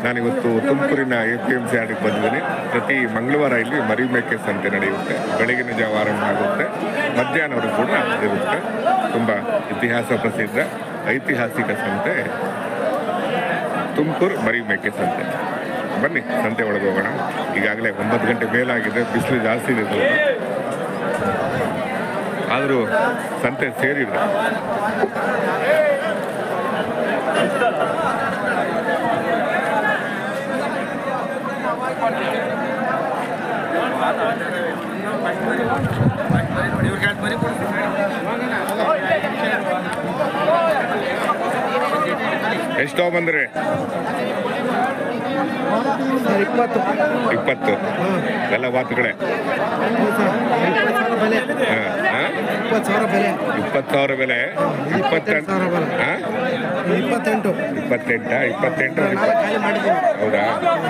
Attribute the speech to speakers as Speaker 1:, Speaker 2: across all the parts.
Speaker 1: ನಾನಿವತ್ತು ತುಮಕೂರಿನ APMC ಯಾರ್ಡಿಗೆ ಬಂದಿದ್ದೀನಿ. ಪ್ರತಿ ಮಂಗಳವಾರ ಇಲ್ಲಿ ಮರಿ ಮೇಕೆ ಸಂತೆ ನಡೆಯುತ್ತೆ. ಬೆಳಗಿನ ಜಾವ ಆರಂಭ ಆಗುತ್ತೆ, ಮಧ್ಯಾಹ್ನವರೆಗೂ ಕೂಡ ಇರುತ್ತೆ. ತುಂಬ ಇತಿಹಾಸ ಪ್ರಸಿದ್ಧ ಐತಿಹಾಸಿಕ ಸಂತೆ ತುಮಕೂರು ಮರಿ ಮೇಕೆ ಸಂತೆ. ಬನ್ನಿ ಸಂತೆ ಒಳಗೆ ಹೋಗೋಣ. ಈಗಾಗಲೇ 9 ಗಂಟೆ ಮೇಲಾಗಿದೆ, ಬಿಸಿಲು ಜಾಸ್ತಿ ಇದೆ ಸ್ವಲ್ಪ, ಆದರೂ ಸಂತೆ ಸೇರಿದೆ. ಎಷ್ಟು ಬಂದ್ರಿ? 20 ಎಲ್ಲ ವಾತುಗಳೇ. 20,000 ಬೆಲೆ. 28 ಹೌದಾ?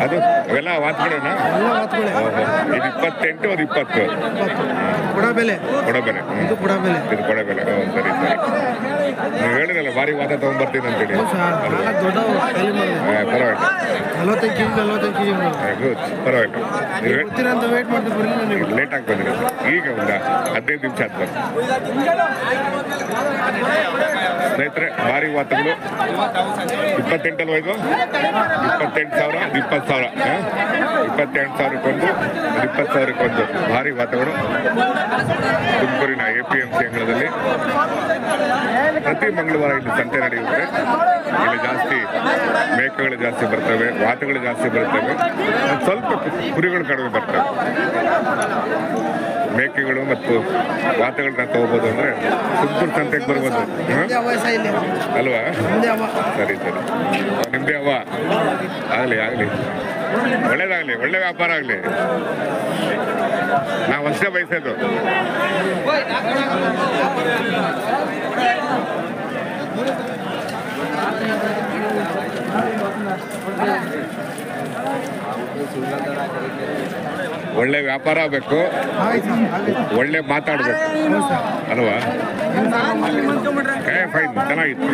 Speaker 1: ಅದು ಅವೆಲ್ಲ ವಾತುಗಳೇನಾ? ಇದು 28, ಅದು 20 ಕೊಡಬೆಲೆ. ಇದು ಕೊಡಬೆಲೆ. ಸರಿ ಸರಿ. ನೀವು ಹೇಳಿದಲ್ಲ ಭಾರಿ ವಾತ ತಗೊಂಡ್ಬರ್ತೀನಿ ಅಂತೇಳಿ. ಪರವಾಗಿಲ್ಲ, ಲೇಟ್ ಆಗಿ ಬಂದಿರಿ. ಈಗ ಒಂದು 15 ನಿಮಿಷ ಆಯ್ತು ಬಂದು. ಸ್ನೇಹಿತರೆ, ಭಾರಿ ವಾತಗಳು 28 ಅಲ್ವಾ ಇದು? 28,000, 20,000, 28,000ಕ್ಕೊಂದು, 20,000ಕ್ಕೊಂದು ಭಾರಿ ವಾತಗಳು ತುಮಕೂರಿನ APMC ಅಂಗಳದಲ್ಲಿ ಪ್ರತಿ ಮಂಗಳವಾರ ಇಲ್ಲಿ ಸಂತೆ ನಡೆಯುತ್ತೆ. ಇಲ್ಲಿ ಜಾಸ್ತಿ ಮೇಕೆಗಳು ಜಾಸ್ತಿ ಬರ್ತವೆ, ವಾತಗಳು ಜಾಸ್ತಿ ಬರ್ತವೆ, ಸ್ವಲ್ಪ ಕುರಿಗಳು ಕಡಿಮೆ ಬರ್ತವೆ. ಮೇಕೆಗಳು ಮತ್ತು ವಾತಗಳನ್ನ ತಗೋಬೋದು ಅಂದರೆ ತುಮಕೂರು ಸಂತೆಗೆ ಬರ್ಬೋದು ಅಲ್ವಾ? ಸರಿ ಸರಿ, ನಿಮ್ಮದೇ ಅವ್ವ. ಆಗಲಿ ಒಳ್ಳೇದಾಗಲಿ, ಒಳ್ಳೆ ವ್ಯಾಪಾರ ಆಗಲಿ. ನಾವು ಅಷ್ಟೇ ಬಯಸೋದು. ಒಳ್ಳೆ ವ್ಯಾಪಾರ ಆಗಬೇಕು, ಒಳ್ಳೆ ಮಾತಾಡಬೇಕು ಅಲ್ವಾ? ಫೈನ್, ಚೆನ್ನಾಗಿತ್ತು.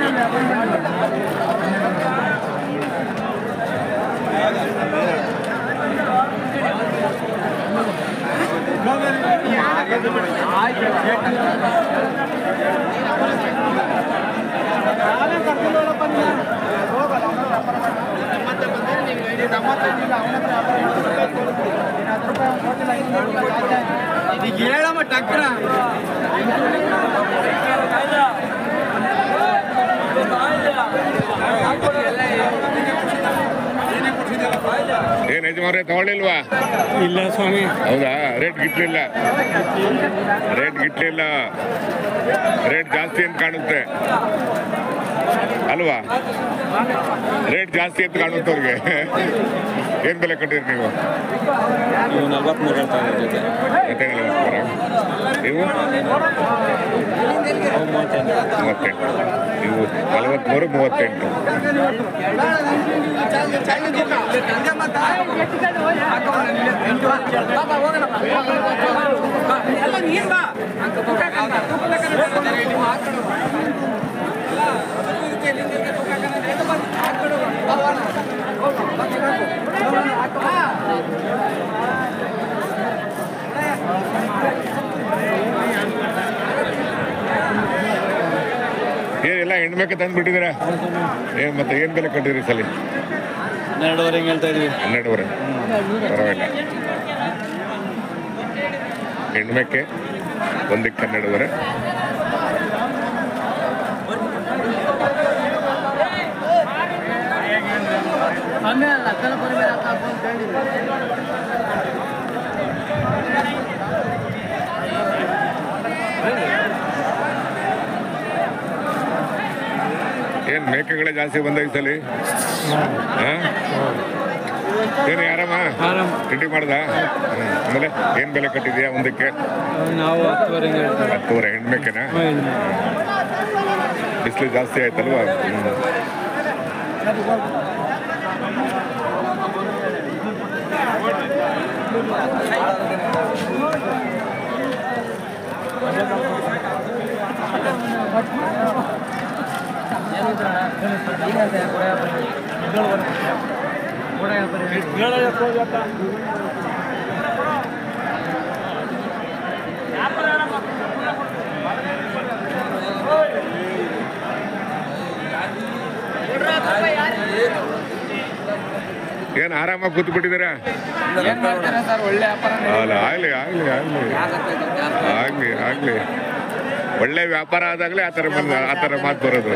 Speaker 1: ಏನ್ ಯಜಮಾನ್ರೆ ತಗೊಳ್ಳಿಲ್ವಾ?
Speaker 2: ಇಲ್ಲ ಸ್ವಾಮಿ.
Speaker 1: ಹೌದಾ? ರೇಟ್ ಗಿಟ್ಲಿಲ್ಲ, ರೇಟ್ ಜಾಸ್ತಿ ಅಂತ ಕಾಣುತ್ತೆ ಅಲ್ವಾ? ರೇಟ್ ಜಾಸ್ತಿ ಅಂತ ಕಾಣುತ್ತೆ ಅವ್ರಿಗೆ. ಏನ್ ಬೆಲೆ ಕಟ್ಟಿರಿ ನೀವು?
Speaker 2: 43 ಹೇಳ್ತಾ ಇದ್ದೀವಿ.
Speaker 1: ನೀವು 38, ನೀವು 43, 38. ಏನೆಲ್ಲ ಹೆಣ್ಮೇಕೆ ತಂದು ಬಿಟ್ಟಿದ್ದೀರಾ? ಮತ್ತೆ ಏನು ಬೆಲೆ ಕಟ್ಟಿದ್ರಿ ಸಲ?
Speaker 2: 12.5 ಹೇಳ್ತಾ ಇದೀವಿ.
Speaker 1: 12.5. ಪರವಾಗಿಲ್ಲ. ಹೆಣ್ಮೇಕೆ ಒಂದಕ್ಕೆ 12.5. ಏನು ಮೇಕೆಗಳೇ ಜಾಸ್ತಿ ಬಂದ ಈ ಸಲ? ಏನು ಆರಾಮ? ತಿಂಡಿ ಮಾಡ್ದ? ಆಮೇಲೆ ಏನು ಬೆಲೆ ಕಟ್ಟಿದ್ಯಾ ಒಂದಕ್ಕೆ?
Speaker 2: ನಾವು
Speaker 1: 10.5 ಹೆಣ್ಮೇಕೆನಾ? ಬಿಸಿಲು ಜಾಸ್ತಿ ಆಯ್ತಲ್ವಾ? ಏನು ಆರಾಮಾಗಿ ಕೂತ್ ಬಿಟ್ಟಿದ್ದೀರಾ?
Speaker 3: ಒಳ್ಳೆ ವ್ಯಾಪಾರ
Speaker 1: ಅಲ್ಲ, ಆಗ್ಲಿ ಆಗ್ಲಿ ಆಗ್ಲಿ ಆಗ್ಲಿ ಆಗ್ಲಿ ಒಳ್ಳೆ ವ್ಯಾಪಾರ ಆದಾಗಲೇ ಆ ಥರ ಮಾತು ಬರೋದು.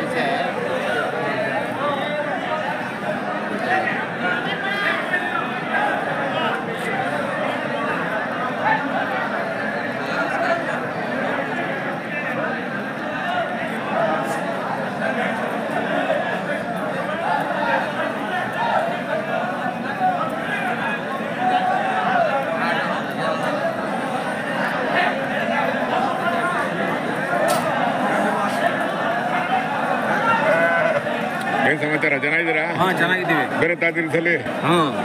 Speaker 1: ಏನ್ ಸಮಾಚಾರ? ಚೆನ್ನಾಗಿದ್ದೀರಾ?
Speaker 2: ಚೆನ್ನಾಗಿದ್ದೀವಿ.
Speaker 1: ಬೇರೆ ತಾದಿನ ಸಲ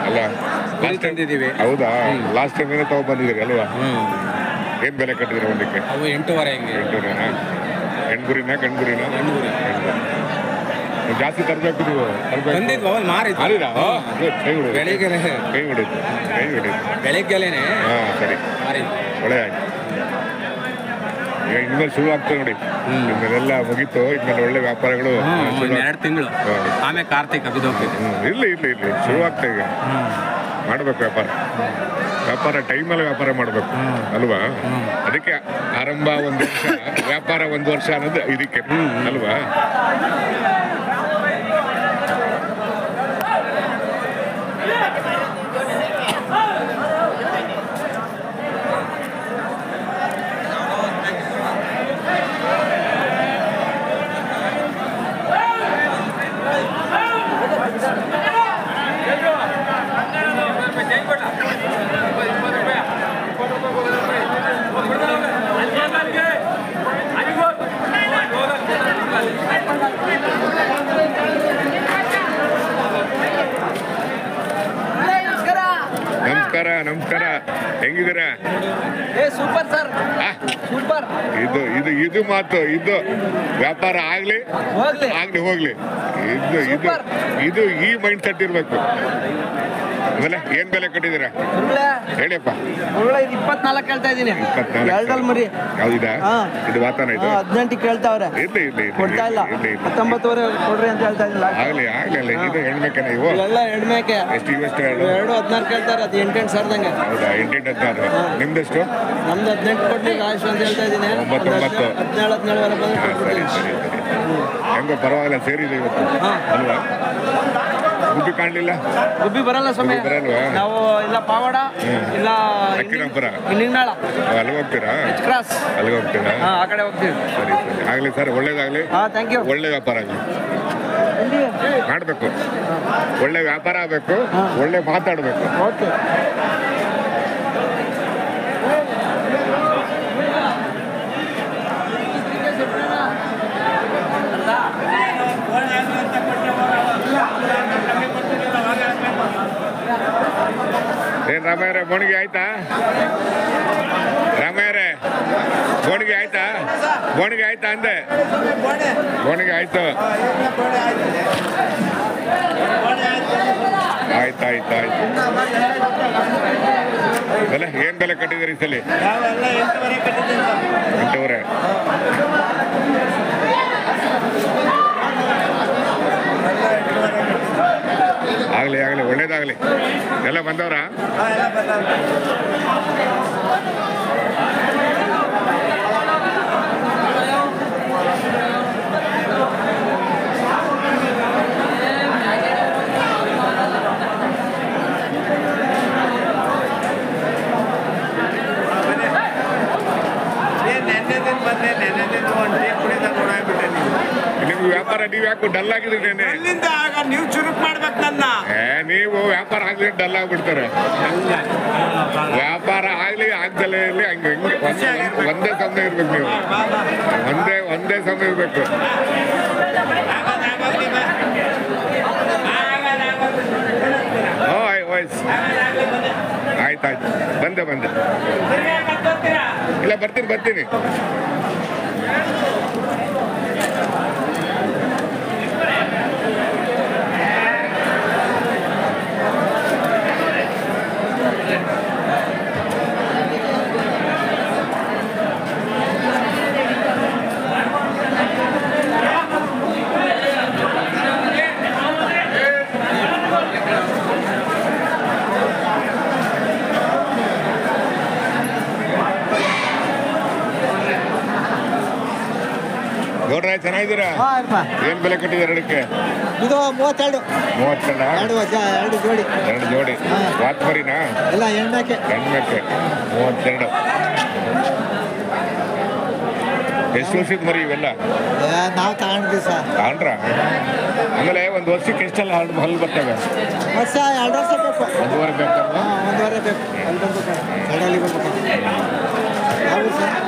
Speaker 1: ಅಲ್ಲ ಲಾಸ್ಟ್
Speaker 2: ತಂದಿದ್ದೀವಿ.
Speaker 1: ಹೌದಾ? ಲಾಸ್ಟ್ ಟೈಮ್ ಏನೋ ತಗೊ ಬಂದಿದ್ದೀರಿ ಅಲ್ವಾ? ಏನ್ ಬೆಲೆ ಕಟ್ಟಿದ್ರೆ ಒಂದಕ್ಕೆ?
Speaker 2: ಅವು 8.5 ಹಿಂಗೆ.
Speaker 1: 800ನಾ? ಹೆಣ್ಗುರಿನಾ ಗಂಡ್ಗುರಿನಾ? ಜಾಸ್ತಿ ತರಬೇಕು ನೀವು.
Speaker 2: ತಂದಿದ್ವು ಅವಲ್ಲಿ ಮಾರಿದ್ವು.
Speaker 1: ಅಲ್ಲಿರಾ? ಕೈ ಹೊಡಿ
Speaker 2: ಬೆಳಿಗ್ಗೆ
Speaker 1: ಕೈ ಹೊಡಿತು ಕೈ ಹೊಡಿತು.
Speaker 2: ಬೆಳಿಗ್ಗೆಲೇನೆ
Speaker 1: ಹಾಂ ಸರಿ,
Speaker 2: ಮಾರಿದ್ವು.
Speaker 1: ಒಳ್ಳೆ ಆಯ್ತು. ಈಗ ಇನ್ಮೇಲೆ ಶುರು ಆಗ್ತದೆ ನೋಡಿ. ಇನ್ಮೇಲೆಲ್ಲ ಮುಗೀತು. ಇನ್ಮೇಲೆ ಒಳ್ಳೆ ವ್ಯಾಪಾರಗಳು
Speaker 2: 2 ತಿಂಗಳು ಆಮೇಲೆ ಕಾರ್ತಿಕ್ ಅಭಿದೋಗ್ತೈತೆ.
Speaker 1: ಇರ್ಲಿ ಇರ್ಲಿ ಇರ್ಲಿ ಶುರು ಆಗ್ತಾ ಈಗ ಮಾಡ್ಬೇಕು ವ್ಯಾಪಾರ ಟೈಮಲ್ಲಿ ವ್ಯಾಪಾರ ಮಾಡಬೇಕು ಅಲ್ವಾ? ಅದಕ್ಕೆ ಆರಂಭ 1 ವರ್ಷ, ವ್ಯಾಪಾರ 1 ವರ್ಷ ಅನ್ನೋದು ಇದಕ್ಕೆ ಅಲ್ವಾ? ನಮಸ್ಕಾರ ನಮಸ್ಕಾರ, ಹೆಂಗಿದ್ದೀರಾ?
Speaker 3: Super sir, super.
Speaker 1: ಇದು ಮಾತು, ಇದು ವ್ಯಾಪಾರ ಆಗ್ಲಿ ಹೋಗ್ಲಿ, ಇದು ಈ ಮೈಂಡ್ ಸೆಟ್ ಇರ್ಬೇಕು. ಆಮೇಲೆ ಏನ್ ಬೆಲೆ ಕಟ್ಟಿದ್ದೀರಾ ಹೇಳಿಯಪ್ಪ?
Speaker 3: 24 ಕೇಳ್ತಾ ಇದೀನಿ. 2 ಮರಿ
Speaker 1: ಹೌದಾ? ಇದು ವಾತಾನ ಇದು
Speaker 3: 18 ಕೇಳ್ತಾವ್ರೆ.
Speaker 1: ಇರ್ಲಿ
Speaker 3: ಕೊಡ್ತಾ ಇಲ್ಲ. 19ವರೆ ಕೊಡ್ರಿ ಅಂತ ಹೇಳ್ತಾ ಇದ್ದಿಲ್ಲ.
Speaker 1: ಆಗ್ಲಿ ಇದು ಹೆಣ್ಮೇಕೆ ನೀವು?
Speaker 3: ಎಲ್ಲ ಹೆಣ್ಮೇಕೆ.
Speaker 1: ಎಷ್ಟು
Speaker 3: 16 ಕೇಳ್ತಾರೆ. ಅದು 8 ಸರ್ದಂಗೆ.
Speaker 1: ಹೌದಾ? 8 ನಿಮ್ದೆಷ್ಟು?
Speaker 3: ನಮ್ದು 18 ಕೊಡ್ಲಿ ಆಯ್ತು ಅಂತ ಹೇಳ್ತಾ ಇದೀನಿ.
Speaker 1: 19
Speaker 3: 17 ಬಂದ್ರೆ
Speaker 1: ಸರಿ. ಹೆಂಗೋ ಪರವಾಗಿಲ್ಲ, ಸೇರಿದೆ ಇವತ್ತು ಅಲ್ವಾ? ಗುಬ್ಬಿ ಕಾಣಲಿಲ್ಲ?
Speaker 3: ಗುಬ್ಬಿ ಬರಲ್ಲ ಸ್ವಾಮಿ.
Speaker 1: ಬರಲ್ವಾ?
Speaker 3: ನಾವು ಇಲ್ಲ ಪಾವಡ ಇಲ್ಲ
Speaker 1: ಅಕ್ಕಿರಾಂಪುರ
Speaker 3: ಇನ್ನಿಂಗ್ನಾಳ
Speaker 1: ಅಲ್ಲಿಗೆ ಹೋಗ್ತೀರಾ?
Speaker 3: ಕ್ರಾಸ್
Speaker 1: ಅಲ್ಲಿಗೆ ಹೋಗ್ತೀರಾ?
Speaker 3: ಆ ಕಡೆ ಹೋಗ್ತೀವಿ.
Speaker 1: ಸರಿ ಆಗ್ಲಿ ಸರ್, ಒಳ್ಳೇದಾಗ್ಲಿ.
Speaker 3: Thank you.
Speaker 1: ಒಳ್ಳೆ ವ್ಯಾಪಾರ ಆಗಲಿ ಮಾಡಬೇಕು, ಒಳ್ಳೆ ವ್ಯಾಪಾರ ಆಗಬೇಕು, ಒಳ್ಳೆ ಮಾತಾಡಬೇಕು.
Speaker 3: ಓಕೆ.
Speaker 1: ಏನ್ ರಾಮಯ್ಯರೇ ಬೋಣಿಗೆ ಆಯ್ತಾ? ರಾಮಯ್ಯರೇ ಬೋಣಿಗೆ ಆಯ್ತಾ? ಬೋಣಿಗೆ ಆಯ್ತಾ ಅಂದೆ? ಬೋಣಿಗೆ ಆಯ್ತು. ಆಯ್ತು. ಬೆಲೆ ಏನ್ ಬೆಲೆ ಕಟ್ಟಿದ್ದೀರಿ ಈ ಸಲ? 8ವರೆ. ಆಗ್ಲಿ ಒಳ್ಳೇದಾಗ್ಲಿ. ಎಲ್ಲ ಬಂದವ್ರ? ನಿಮ್ಗೆ ವ್ಯಾಪಾರ ನೀವು ಯಾಕೆ ಡಲ್ ಆಗಿದ್ರಿ?
Speaker 3: ನೀವು ಚುರುಕ್ ಮಾಡ್ಬೇಕು ನನ್ನ.
Speaker 1: ನೀವು ವ್ಯಾಪಾರ ಆಗ್ಲಿ ಡಲ್ ಆಗ್ಬಿಡ್ತಾರೆ. ವ್ಯಾಪಾರ ಆಗ್ಲಿ ಆಗ್ದಲೇ ಇರ್ಲಿ ಹಂಗೆ ಒಂದೇ ಸಮಯ ಇರ್ಬೇಕು. ನೀವು ಒಂದೇ ಸಮಯ ಇರ್ಬೇಕು. ಆಯ್ತಾಯ್ತು, ಬಂದೆ ಇಲ್ಲ ಬರ್ತೀನಿ. ಚೆನ್ನಾಗಿದ್ದೀರಾ? ಏನ್ ಬೆಲೆ ಕಟ್ಟಿದ್ದಾರೆ ಎರಡಕ್ಕೆ?
Speaker 3: ಇದು 32.
Speaker 1: 32
Speaker 3: ಎರಡು ಜೋಡಿ.
Speaker 1: 2 ಜೋಡಿ. ವಾತ್ ಮರಿನಾ?
Speaker 3: ಎಲ್ಲ ಹೆಣ್ಮೇಕೆ.
Speaker 1: 32. ಎಷ್ಟು ವರ್ಷದ ಮರಿ ಇವೆಲ್ಲ?
Speaker 3: ನಾವು ತಗೊಂಡ್ವಿ ಸರ್.
Speaker 1: ತಗೊಂಡ್ರ? ಆಮೇಲೆ ಒಂದು ವರ್ಷಕ್ಕೆ ಎಷ್ಟೆಲ್ಲ ಹಲ್ಲು ಬರ್ತವೆ?
Speaker 3: ವರ್ಷ 2 ವರ್ಷ ಬೇಕು.
Speaker 1: 1.5 ಬೇಕಲ್ವಾ?
Speaker 3: 1.5 ಬೇಕು. ಅಲ್ಲಿ ಬರ್ಬೇಕು, ಸೈಡಲ್ಲಿ ಬರ್ಬೇಕು. ಯಾವ ಸರ್?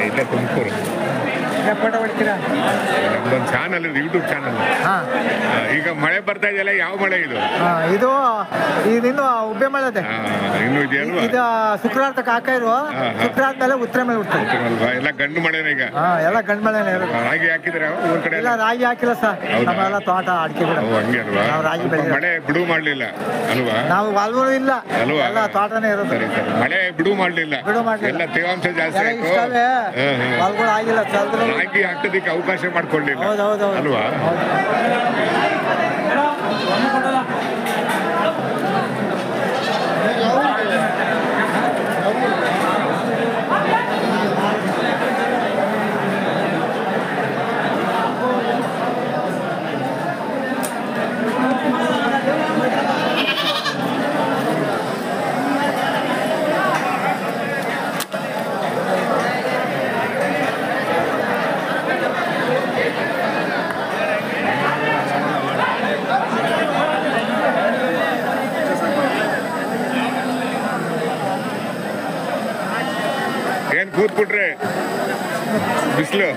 Speaker 1: ಇಲ್ಲೇ ತುಮಕೂರು.
Speaker 3: ಫೋಟೋ ಹೊಡ್ತೀರಾ?
Speaker 1: ನಮ್ದೊಂದು ಚಾನಲ್ ಇದೆ, ಯೂಟ್ಯೂಬ್ ಚಾನಲ್. ಈಗ ಮಳೆ ಬರ್ತಾ ಇದೆಯಲ್ಲ, ಯಾವ ಮಳೆ ಇದು?
Speaker 3: ಇದು ಇನ್ನು ಉಬ್ಬೆ ಮಳೆ ಇದೆ.
Speaker 1: ಇನ್ನು ಇದೆಯಲ್ವಾ?
Speaker 3: ಇದು ಶುಕ್ರವಾರ ತನಕ ಹಾಕಿದ್ರು. ಶುಕ್ರವಾರ ಮೇಲೆ ಉತ್ತರ ಮೇಲೆ ಹುಡ್ತಾರೆ
Speaker 1: ಅಲ್ವಾ? ಎಲ್ಲ ಗಂಡು ಮಳೆನೇ ಈಗ.
Speaker 3: ಎಲ್ಲ ಗಂಡು ಮಳೆನೇ ಇರೋದು.
Speaker 1: ರಾಗಿ ಹಾಕಿದ್ರೆ ಊರ್ ಕಡೆ
Speaker 3: ಇಲ್ಲ ರಾಗಿ ಹಾಕಿಲ್ಲ ಸರ್. ನಮ್ಮೆಲ್ಲ ತೋಟ ಅಡಿಕೆ ಗಿಡ.
Speaker 1: ಹಂಗೆ ಅಲ್ವಾ?
Speaker 3: ನಾವು ರಾಗಿ ಬೆಳೆ
Speaker 1: ಮಳೆ ಬಿಡು ಮಾಡ್ಲಿಲ್ಲ ಅಲ್ವಾ?
Speaker 3: ನಾವು ಹೊಲಗಳು ಇಲ್ಲ
Speaker 1: ಅಲ್ವಾ?
Speaker 3: ಎಲ್ಲ ತೋಟನೇ ಇರೋದು.
Speaker 1: ಸರಿ ಸರಿ. ಮಳೆ ಬಿಡು ಮಾಡ್ಲಿಲ್ಲ, ಎಲ್ಲ ತೇವಾಂಶ ಜಾಸ್ತಿ ಆಯ್ತು.
Speaker 3: ಹೊಲಗಳು ಆಗಿಲ್ಲ.
Speaker 1: ರಾಗಿ ಹಾಕೋದಿಕ್ಕೆ ಅವಕಾಶ ಮಾಡ್ಕೊಳ್ಳಿಲ್ಲ.
Speaker 3: ಹೌದೌದು
Speaker 1: ಅಲ್ವಾ? ಏನ್ ಕೂತ್ಬಿಟ್ರೆ ಬಿಸಿಲು.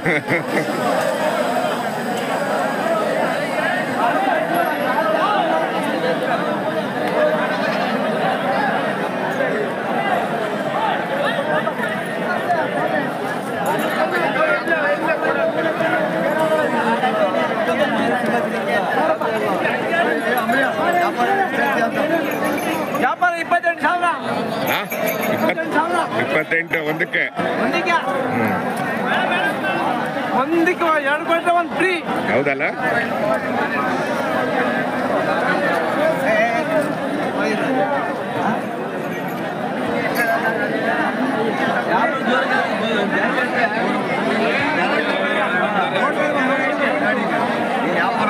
Speaker 3: ವ್ಯಾಪಾರ 28,000.
Speaker 1: 28 ಒಂದಕ್ಕೆ.
Speaker 3: ಒಂದಕ್ಕೆ 2 ಕೊಟ್ಟರೆ 1 ಫ್ರೀ.
Speaker 1: ಹೌದಲ್ಲ?
Speaker 3: ವ್ಯಾಪಾರ